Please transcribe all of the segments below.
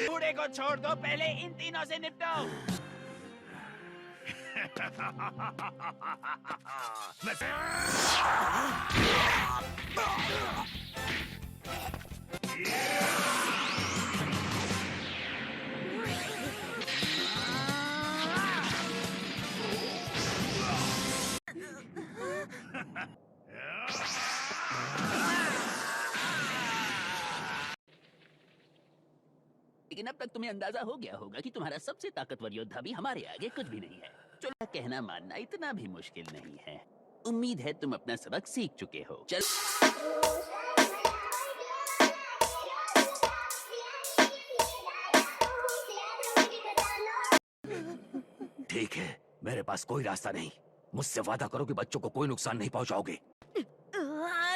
बूढ़े को छोड़ दो, पहले इन तीनों से निपटो। लेकिन अब तक तुम्हें अंदाजा हो गया होगा कि तुम्हारा सबसे ताकतवर योद्धा भी हमारे आगे कुछ भी नहीं है। चलो, कहना मानना इतना भी मुश्किल नहीं है। उम्मीद है तुम अपना सबक सीख चुके हो। चल ठीक है, मेरे पास कोई रास्ता नहीं। मुझसे वादा करो कि बच्चों को कोई नुकसान नहीं पहुंचाओगे।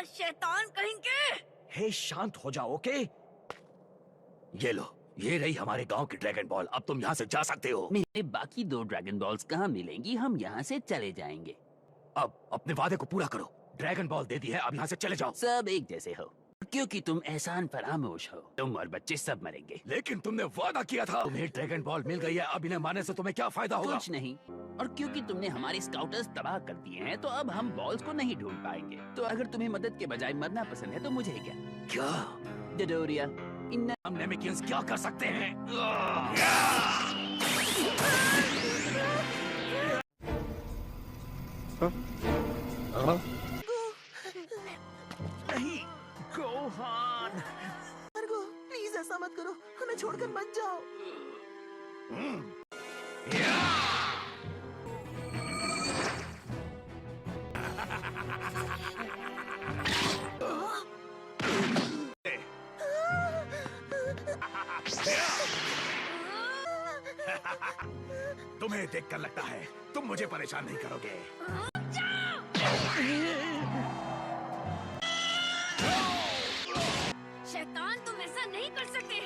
शैतान कहीं के। हे, शांत हो जाओ, ओके? ये लो, ये रही हमारे गांव की ड्रैगन बॉल। अब तुम यहाँ से जा सकते हो। मेरे बाकी 2 ड्रैगन बॉल्स कहाँ मिलेंगी? हम यहाँ से चले जाएंगे। अब अपने वादे को पूरा करो। ड्रैगन बॉल दे दी है, अब यहाँ से चले जाओ। सब एक जैसे हो, क्योंकि तुम एहसान फरामोश हो। तुम और बच्चे सब मरेंगे। लेकिन तुमने वादा किया था। तुम्हें ड्रैगन बॉल मिल गई है, अब इन्हें मारने से तुम्हें क्या फायदा होगा? कुछ नहीं। और क्योंकि तुमने हमारे स्काउटर्स तबाह कर दिए हैं, तो अब हम बॉल्स को नहीं ढूंढ पाएंगे। तो अगर तुम्हें मदद के बजाय मरना पसंद है, तो मुझे क्या? डोडोरिया, हम नेमिकियंस क्या कर सकते हैं? नहीं, गोहान। मार्गो, प्लीज ऐसा मत करो, हमें छोड़कर मत जाओ। तुम्हें देखकर लगता है तुम मुझे परेशान नहीं करोगे। शैतान, तुम ऐसा नहीं कर सकते।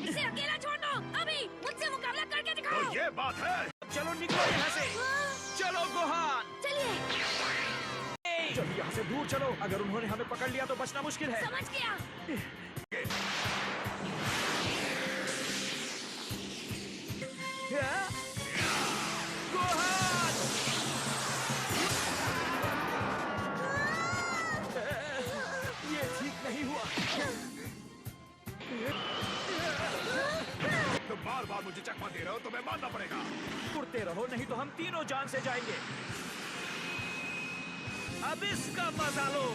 इसे अकेला छोड़ दो। अभी मुझसे मुकाबला करके दिखाओ। तो ये बात है। चलो निकलो यहाँ से। चलो गोहान। चलिए। चलो यहाँ से दूर चलो। अगर उन्होंने हमें पकड़ लिया तो बचना मुश्किल है। समझ गया। गोहान! ये ठीक नहीं हुआ। तुम बार बार मुझे चकमा दे रहे हो, तुम्हें मानना पड़ेगा। उड़ते रहो, नहीं तो हम तीनों जान से जाएंगे। अब इसका मजा लो।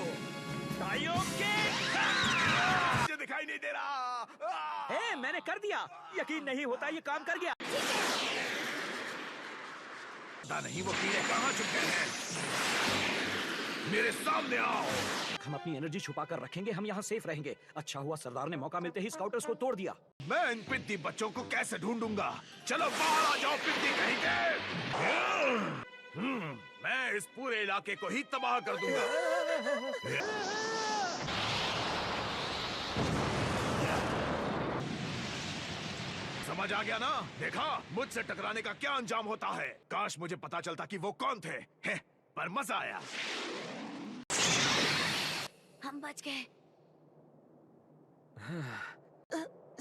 मुझे दिखाई नहीं दे रहा। ए, मैंने कर दिया। यकीन नहीं होता, ये काम कर गया। पता नहीं वो कीड़े कहाँ छुप गए हैं। मेरे सामने आओ। हम अपनी एनर्जी छुपा कर रखेंगे, हम यहाँ सेफ रहेंगे। अच्छा हुआ सरदार ने मौका मिलते ही स्काउटर्स को तोड़ दिया। मैं इन पिद्दी बच्चों को कैसे ढूंढूंगा? चलो बाहर आ जाओ पिद्दी कहीं के। मैं इस पूरे इलाके को ही तबाह कर दूंगा। समझ आ गया ना? देखा, मुझसे टकराने का क्या अंजाम होता है। काश मुझे पता चलता कि वो कौन थे। पर मजा आया। हम बच गए।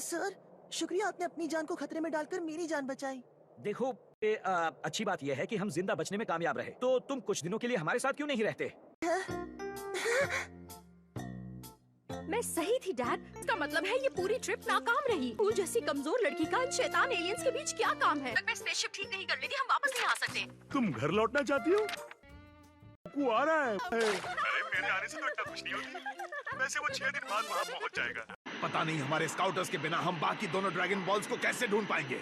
सर, शुक्रिया, आपने अपनी जान को खतरे में डालकर मेरी जान बचाई। देखो, अच्छी बात यह है कि हम जिंदा बचने में कामयाब रहे। तो तुम कुछ दिनों के लिए हमारे साथ क्यों नहीं रहते? मैं सही थी डैड। इसका मतलब है ये पूरी ट्रिप नाकाम रही। फूल जैसी कमजोर लड़की का इन शैतान एलियंस के बीच क्या काम है? मैं स्पेसशिप ठीक नहीं कर लेती, हम वापस नहीं आ सकते। तुम घर लौटना चाहती हो? वो आ रहा है। अरे मेरे आने से तो इतना कुछ नहीं होती। वैसे वो 6 दिन बाद वहाँ पहुँच जाएगा। पता नहीं हमारे स्काउटर्स के बिना हम बाकी दोनों ड्रैगन बॉल्स को कैसे ढूंढ पाएंगे।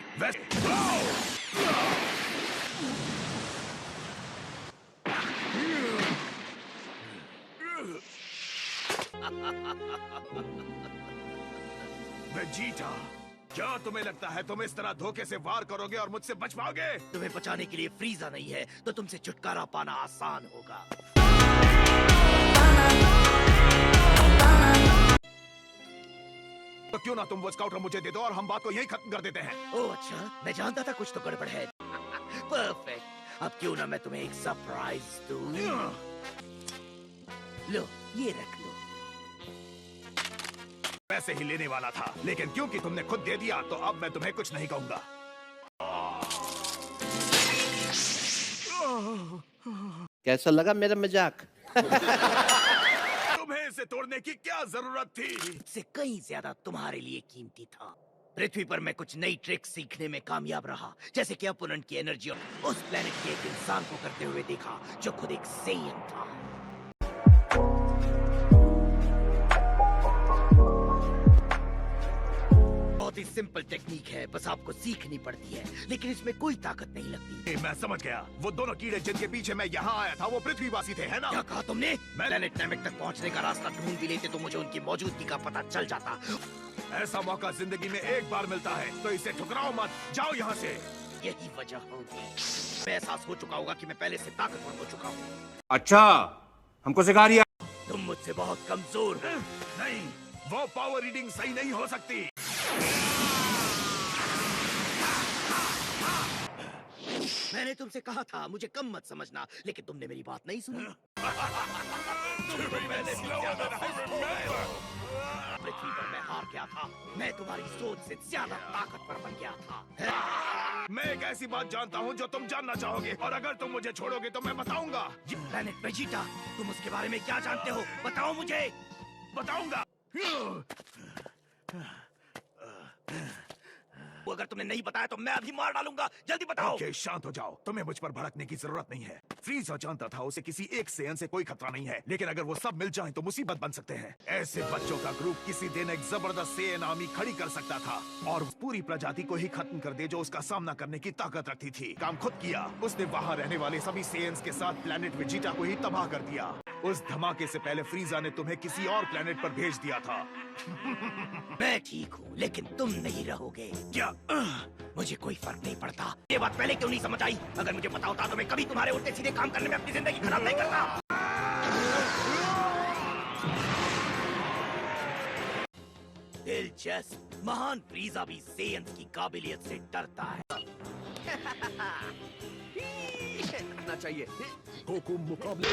वेजिटा, क्या तुम्हें लगता है तुम इस तरह धोखे से वार करोगे और मुझसे बच पाओगे? तुम्हें बचाने के लिए फ्रीजा नहीं है, तो तुमसे छुटकारा पाना आसान होगा। तो क्यों ना तुम वो स्काउटर मुझे दे दो और हम बात को यहीं खत्म कर देते हैं। ओह अच्छा, मैं जानता था कुछ तो गड़बड़ है। परफेक्ट। अब क्यों ना मैं तुम्हें एक सरप्राइज दूं। लो, ये रख लो। वैसे ही लेने वाला था, लेकिन क्योंकि तुमने खुद दे दिया तो अब मैं तुम्हें कुछ नहीं कहूंगा। कैसा लगा मेरा मजाक? तुम्हें इसे तोड़ने की क्या जरूरत थी? इससे कहीं ज्यादा तुम्हारे लिए कीमती था। पृथ्वी पर मैं कुछ नई ट्रिक सीखने में कामयाब रहा, जैसे कि अपोनेंट की एनर्जी और उस प्लेनेट के एक इंसान को करते हुए देखा जो खुद एक सेयन था। बहुत ही सिंपल टेक्निक है, बस आपको सीखनी पड़ती है, लेकिन इसमें कोई ताकत नहीं लगती। मैं समझ गया, वो दोनों कीड़े जिनके पीछे मैं यहाँ आया था वो पृथ्वीवासी थे, है ना? क्या कहा तुमने? प्लेनेट नैमेक तक पहुंचने का रास्ता ढूंढ भी लेते तो मुझे उनकी मौजूदगी का पता चल जाता। ऐसा मौका जिंदगी में एक बार मिलता है, तो इसे ठुकराओ मत, जाओ यहाँ से। यही वजह होगी। मैं एहसास हो चुका होगा कि मैं पहले से ताकतवर हो चुका हूँ। अच्छा, हमको सिखा रिया। तुम मुझसे बहुत कमजोर हो। नहीं, वो पावर रीडिंग सही नहीं हो सकती। मैंने तुमसे कहा था मुझे कम मत समझना, लेकिन तुमने मेरी बात नहीं सुनी। पृथ्वी पर मैं हार गया था, मैं तुम्हारी सोच से ज्यादा ताकतवर बन गया था। मैं एक ऐसी बात जानता हूँ जो तुम जानना चाहोगे, और अगर तुम मुझे छोड़ोगे तो मैं बताऊंगा। प्लैनेट वेजिटा, तुम उसके बारे में क्या जानते हो? बताओ मुझे। बताऊंगा। अगर तुमने नहीं बताया तो मैं अभी मार डालूंगा। जल्दी बताओ। ओके, शांत हो जाओ, तुम्हें मुझ पर भड़कने की जरूरत नहीं है। फ्रीज़र जानता था उसे किसी एक सेयन से कोई खतरा नहीं है, लेकिन अगर वो सब मिल जाएं तो मुसीबत बन सकते हैं। ऐसे बच्चों का ग्रुप किसी दिन एक जबरदस्त सेयन आर्मी खड़ी कर सकता था और पूरी प्रजाति को ही खत्म कर दे जो उसका सामना करने की ताकत रखती थी। काम खुद किया, उसने वहाँ रहने वाले सभी सेयन्स के साथ प्लेनेट वेजिटा को ही तबाह कर दिया। उस धमाके से पहले फ्रीज़ा ने तुम्हें किसी और प्लेनेट पर भेज दिया था। मैं ठीक हूँ, लेकिन तुम नहीं रहोगे। क्या? मुझे कोई फर्क नहीं पड़ता। ये बात पहले क्यों नहीं समझ आई? अगर मुझे पता होता तो मैं कभी तुम्हारे उल्टे सीधे काम करने में अपनी जिंदगी खराब नहीं करता। दिलचस्प, महान फ्रीज़ा भी सेयन्स की काबिलियत से डरता है। करना चाहिए। गोकू मुकाबले